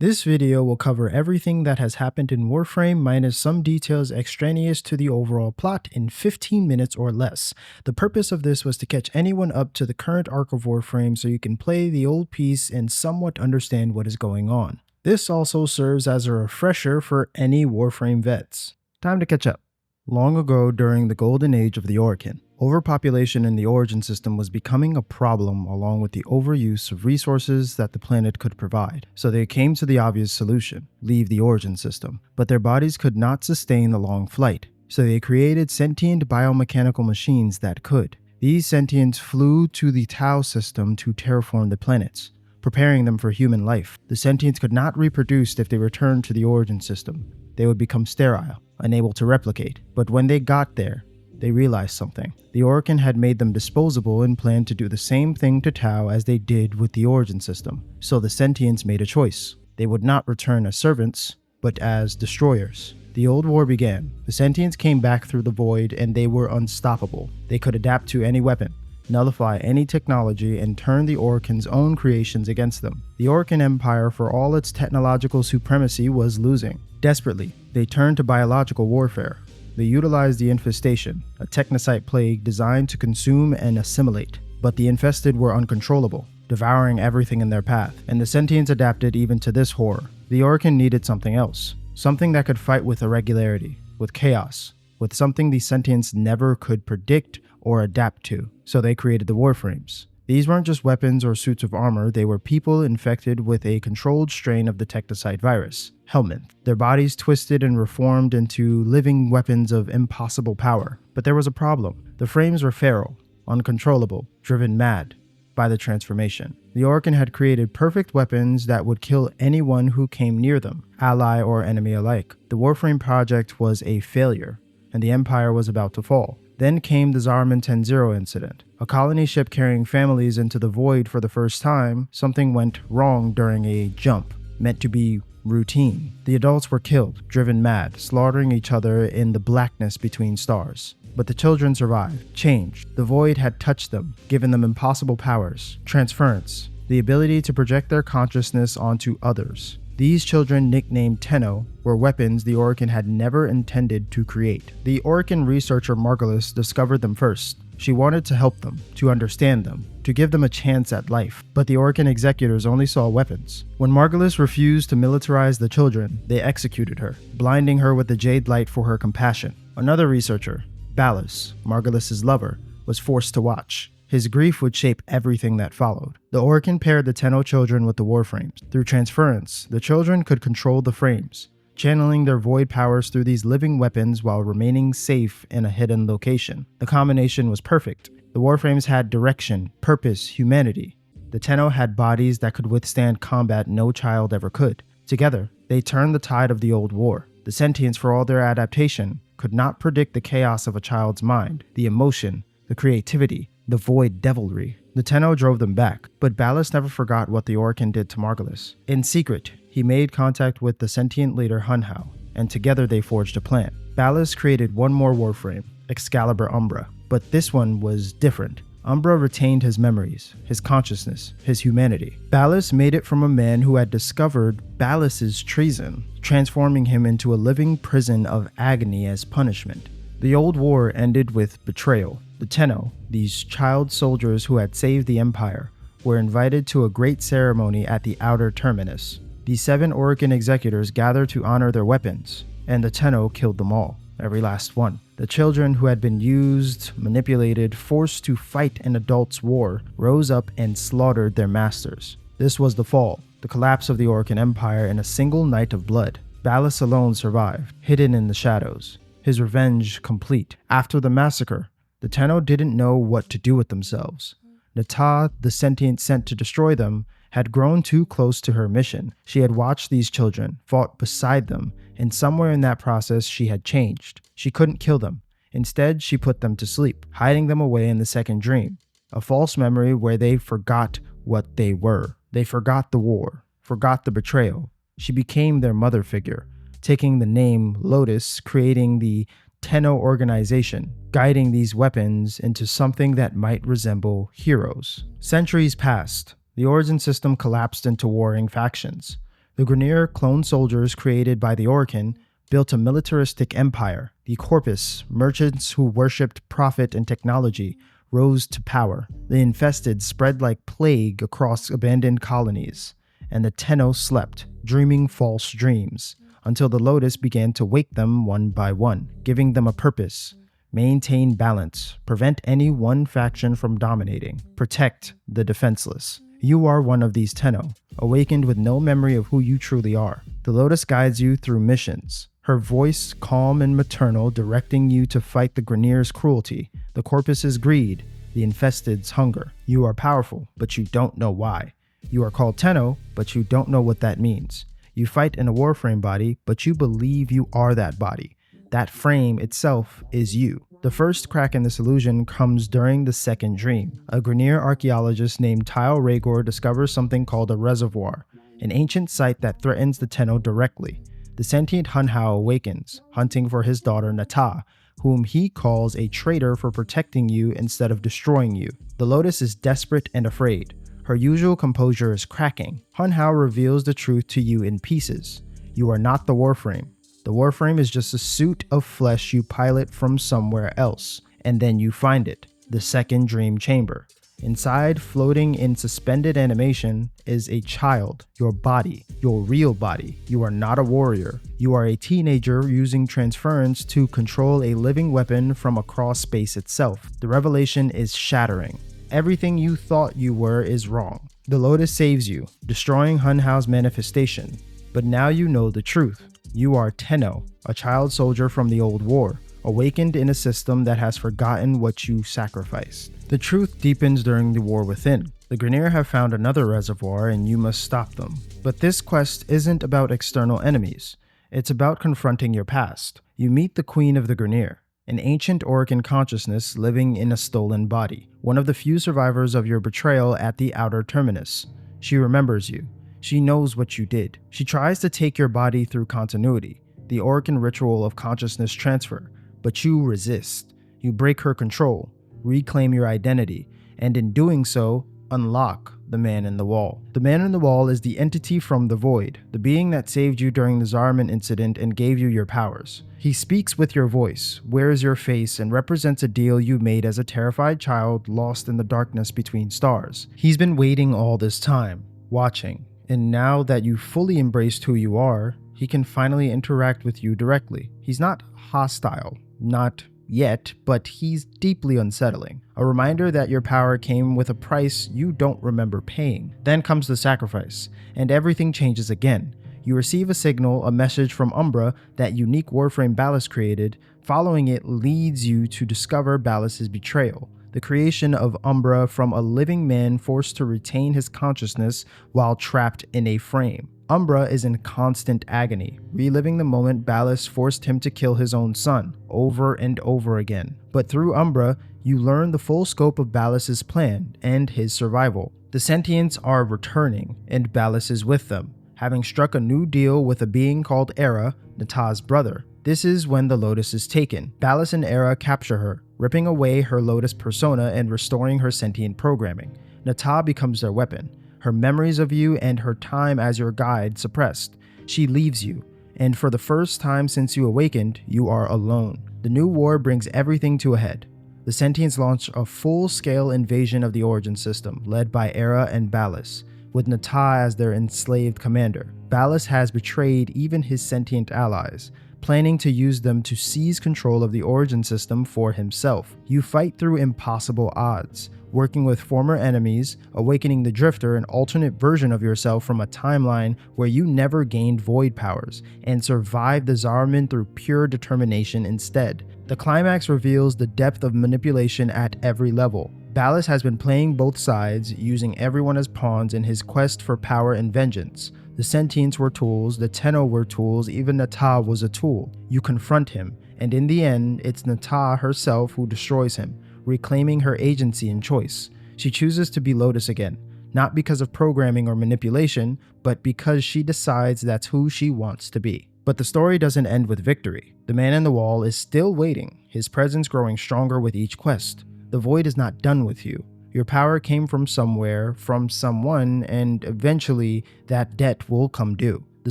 This video will cover everything that has happened in Warframe minus some details extraneous to the overall plot in 15 minutes or less. The purpose of this was to catch anyone up to the current arc of Warframe so you can play the old piece and somewhat understand what is going on. This also serves as a refresher for any Warframe vets. Time to catch up. Long ago, during the golden age of the Orokin, overpopulation in the origin system was becoming a problem along with the overuse of resources that the planet could provide. So they came to the obvious solution: leave the origin system. But their bodies could not sustain the long flight, so they created sentient biomechanical machines that could. These sentients flew to the Tau system to terraform the planets, preparing them for human life. The sentients could not reproduce if they returned to the origin system. They would become sterile, unable to replicate. But when they got there, they realized something. The Orokin had made them disposable and planned to do the same thing to Tau as they did with the origin system. So the sentients made a choice. They would not return as servants, but as destroyers. The old war began. The sentients came back through the void and they were unstoppable. They could adapt to any weapon, nullify any technology, and turn the Orokin's own creations against them. The Orokin Empire, for all its technological supremacy, was losing. Desperately, they turned to biological warfare. They utilized the infestation, a technocyte plague designed to consume and assimilate. But the infested were uncontrollable, devouring everything in their path, and the sentients adapted even to this horror. The Orokin needed something else, something that could fight with irregularity, with chaos, with something the sentients never could predict or adapt to. So they created the Warframes. These weren't just weapons or suits of armor, they were people infected with a controlled strain of the technocyte virus, Helminth. Their bodies twisted and reformed into living weapons of impossible power. But there was a problem. The frames were feral, uncontrollable, driven mad by the transformation. The Orokin had created perfect weapons that would kill anyone who came near them, ally or enemy alike. The Warframe project was a failure, and the Empire was about to fall. Then came the Zariman 10-0 incident. A colony ship carrying families into the void for the first time. Something went wrong during a jump, meant to be routine. The adults were killed, driven mad, slaughtering each other in the blackness between stars. But the children survived, changed. The void had touched them, given them impossible powers, transference, the ability to project their consciousness onto others. These children, nicknamed Tenno, were weapons the Orokin had never intended to create. The Orokin researcher Margulis discovered them first. She wanted to help them, to understand them, to give them a chance at life. But the Orokin executors only saw weapons. When Margulis refused to militarize the children, they executed her, blinding her with the jade light for her compassion. Another researcher, Ballas, Margulis' lover, was forced to watch. His grief would shape everything that followed. The Orokin paired the Tenno children with the Warframes. Through transference, the children could control the frames, channeling their void powers through these living weapons while remaining safe in a hidden location. The combination was perfect. The Warframes had direction, purpose, humanity. The Tenno had bodies that could withstand combat no child ever could. Together, they turned the tide of the old war. The sentients, for all their adaptation, could not predict the chaos of a child's mind, the emotion, the creativity, the void devilry. The Tenno drove them back, but Ballas never forgot what the Orokin did to Margulis. In secret, he made contact with the sentient leader Hunhao, and together they forged a plan. Ballas created one more Warframe, Excalibur Umbra, but this one was different. Umbra retained his memories, his consciousness, his humanity. Ballas made it from a man who had discovered Ballas's treason, transforming him into a living prison of agony as punishment. The old war ended with betrayal. The Tenno, these child soldiers who had saved the Empire, were invited to a great ceremony at the outer terminus. The 7 Orokin executors gathered to honor their weapons, and the Tenno killed them all, every last one. The children who had been used, manipulated, forced to fight an adult's war, rose up and slaughtered their masters. This was the fall, the collapse of the Orokin Empire in a single night of blood. Ballas alone survived, hidden in the shadows, his revenge complete. After the massacre, the Tenno didn't know what to do with themselves. Nata, the sentient sent to destroy them, had grown too close to her mission. She had watched these children, fought beside them, and somewhere in that process she had changed. She couldn't kill them. Instead, she put them to sleep, hiding them away in the second dream, a false memory where they forgot what they were. They forgot the war, forgot the betrayal. She became their mother figure, taking the name Lotus, creating the Tenno organization, guiding these weapons into something that might resemble heroes. Centuries passed. The origin system collapsed into warring factions. The Grineer, clone soldiers created by the Orokin, built a militaristic empire. The Corpus, merchants who worshipped profit and technology, rose to power. The Infested spread like plague across abandoned colonies. And the Tenno slept, dreaming false dreams, until the Lotus began to wake them one by one, giving them a purpose. Maintain balance, prevent any one faction from dominating, protect the defenseless. You are one of these Tenno, awakened with no memory of who you truly are. The Lotus guides you through missions, her voice calm and maternal, directing you to fight the Grineer's cruelty, the Corpus's greed, the Infested's hunger. You are powerful, but you don't know why. You are called Tenno, but you don't know what that means. You fight in a Warframe body, but you believe you are that body. That frame itself is you. The first crack in this illusion comes during the second dream. A Grineer archaeologist named Tyle Rhaegor discovers something called a reservoir, an ancient site that threatens the Tenno directly. The sentient Hunhow awakens, hunting for his daughter Nata, whom he calls a traitor for protecting you instead of destroying you. The Lotus is desperate and afraid. Her usual composure is cracking. Hunhow reveals the truth to you in pieces. You are not the Warframe. The Warframe is just a suit of flesh you pilot from somewhere else, and then you find it, the second dream chamber. Inside, floating in suspended animation, is a child, your body, your real body. You are not a warrior. You are a teenager using transference to control a living weapon from across space itself. The revelation is shattering. Everything you thought you were is wrong. The Lotus saves you, destroying Hunhow's manifestation. But now you know the truth. You are Tenno, a child soldier from the old war, awakened in a system that has forgotten what you sacrificed. The truth deepens during the war within. The Grineer have found another reservoir and you must stop them. But this quest isn't about external enemies. It's about confronting your past. You meet the Queen of the Grineer, an ancient Orokin consciousness living in a stolen body, one of the few survivors of your betrayal at the outer terminus. She remembers you. She knows what you did. She tries to take your body through continuity, the Orokin ritual of consciousness transfer, but you resist. You break her control, reclaim your identity, and in doing so, unlock the Man in the Wall. The Man in the Wall is the entity from the Void, the being that saved you during the Zarman incident and gave you your powers. He speaks with your voice, wears your face, and represents a deal you made as a terrified child lost in the darkness between stars. He's been waiting all this time, watching. And now that you've fully embraced who you are, he can finally interact with you directly. He's not hostile, not yet, but he's deeply unsettling. A reminder that your power came with a price you don't remember paying. Then comes the sacrifice, and everything changes again. You receive a signal, a message from Umbra that unique Warframe Ballas created. Following it leads you to discover Ballas's betrayal. The creation of Umbra from a living man forced to retain his consciousness while trapped in a frame. Umbra is in constant agony, reliving the moment Ballas forced him to kill his own son, over and over again. But through Umbra, you learn the full scope of Ballas's plan and his survival. The sentients are returning, and Ballas is with them, having struck a new deal with a being called Era, Nata's brother. This is when the Lotus is taken. Ballas and Era capture her, ripping away her Lotus persona and restoring her sentient programming. Nata becomes their weapon, her memories of you and her time as your guide suppressed. She leaves you, and for the first time since you awakened, you are alone. The new war brings everything to a head. The sentients launch a full-scale invasion of the Origin system, led by Era and Ballas, with Nata as their enslaved commander. Ballas has betrayed even his sentient allies, planning to use them to seize control of the Origin system for himself. You fight through impossible odds, working with former enemies, awakening the Drifter, an alternate version of yourself from a timeline where you never gained void powers, and survived the Zarman through pure determination instead. The climax reveals the depth of manipulation at every level. Ballas has been playing both sides, using everyone as pawns in his quest for power and vengeance. The sentients were tools, the Tenno were tools, even Nata was a tool. You confront him, and in the end, it's Nata herself who destroys him, reclaiming her agency and choice. She chooses to be Lotus again, not because of programming or manipulation, but because she decides that's who she wants to be. But the story doesn't end with victory. The Man in the Wall is still waiting, his presence growing stronger with each quest. The Void is not done with you. Your power came from somewhere, from someone, and eventually that debt will come due. The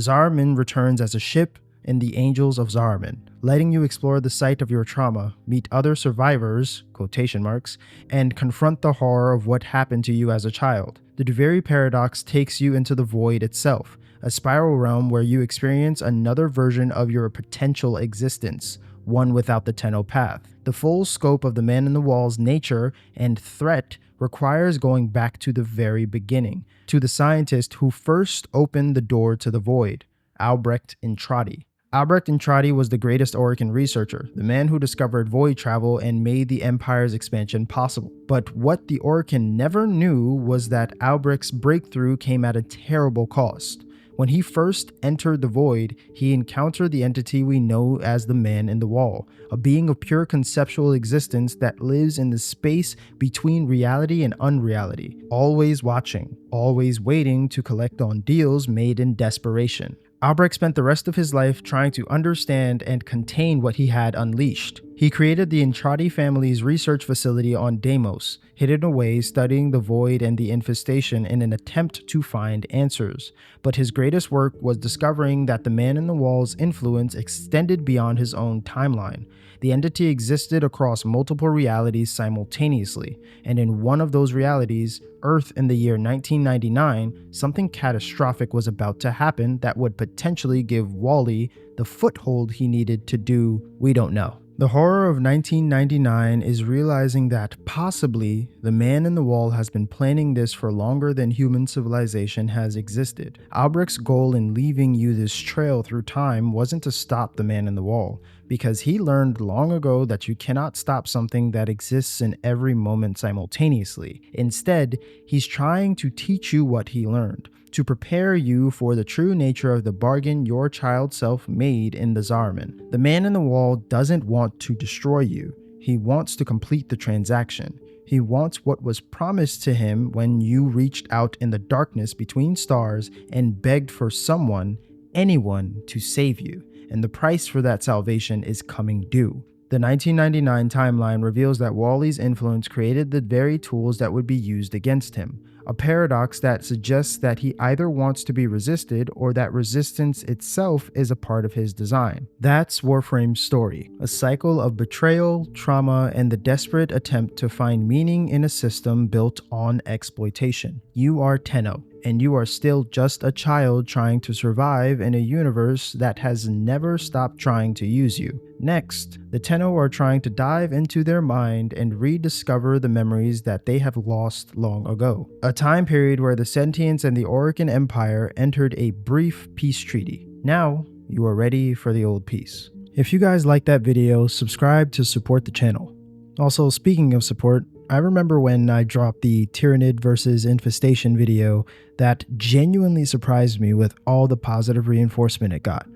Zariman returns as a ship in the Angels of Zariman, letting you explore the site of your trauma, meet other survivors, quotation marks, and confront the horror of what happened to you as a child. The Duviri paradox takes you into the void itself, a spiral realm where you experience another version of your potential existence, one without the Tenno path. The full scope of the Man in the Wall's nature and threat requires going back to the very beginning, to the scientist who first opened the door to the void, Albrecht Entrati. Albrecht Entrati was the greatest Orokin researcher, the man who discovered void travel and made the Empire's expansion possible. But what the Orokin never knew was that Albrecht's breakthrough came at a terrible cost. When he first entered the void, he encountered the entity we know as the Man in the Wall, a being of pure conceptual existence that lives in the space between reality and unreality, always watching, always waiting to collect on deals made in desperation. Albrecht spent the rest of his life trying to understand and contain what he had unleashed. He created the Entrati family's research facility on Deimos, hidden away studying the void and the infestation in an attempt to find answers. But his greatest work was discovering that the Man in the Wall's influence extended beyond his own timeline. The entity existed across multiple realities simultaneously, and in one of those realities, Earth in the year 1999, something catastrophic was about to happen that would potentially give Wally the foothold he needed to do we don't know. The horror of 1999 is realizing that possibly the Man in the Wall has been planning this for longer than human civilization has existed. Albrecht's goal in leaving you this trail through time wasn't to stop the Man in the Wall, because he learned long ago that you cannot stop something that exists in every moment simultaneously. Instead, he's trying to teach you what he learned, to prepare you for the true nature of the bargain your child self made in the Zariman. The Man in the Wall doesn't want to destroy you. He wants to complete the transaction. He wants what was promised to him when you reached out in the darkness between stars and begged for someone, anyone, to save you. And the price for that salvation is coming due. The 1999 timeline reveals that Wally's influence created the very tools that would be used against him, a paradox that suggests that he either wants to be resisted or that resistance itself is a part of his design. That's Warframe's story, a cycle of betrayal, trauma, and the desperate attempt to find meaning in a system built on exploitation. You are Tenno, and you are still just a child trying to survive in a universe that has never stopped trying to use you. Next, the Tenno are trying to dive into their mind and rediscover the memories that they have lost long ago. A time period where the Sentients and the Orokin Empire entered a brief peace treaty. Now, you are ready for the old peace. If you guys like that video, subscribe to support the channel. Also, speaking of support, I remember when I dropped the Tyrannid versus Infestation video that genuinely surprised me with all the positive reinforcement it got.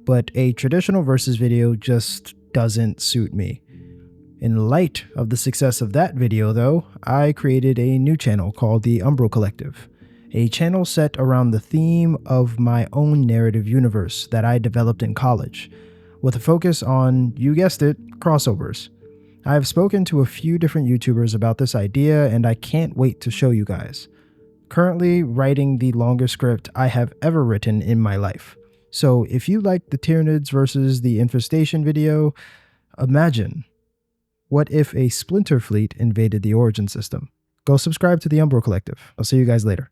But a traditional versus video just doesn't suit me. In light of the success of that video though, I created a new channel called the Umbro Collective, a channel set around the theme of my own narrative universe that I developed in college, with a focus on, you guessed it, crossovers. I've spoken to a few different YouTubers about this idea and I can't wait to show you guys. Currently writing the longest script I have ever written in my life. So if you like the Tyranids versus the Infestation video, imagine, what if a splinter fleet invaded the Origin system? Go subscribe to the Umbro Collective. I'll see you guys later.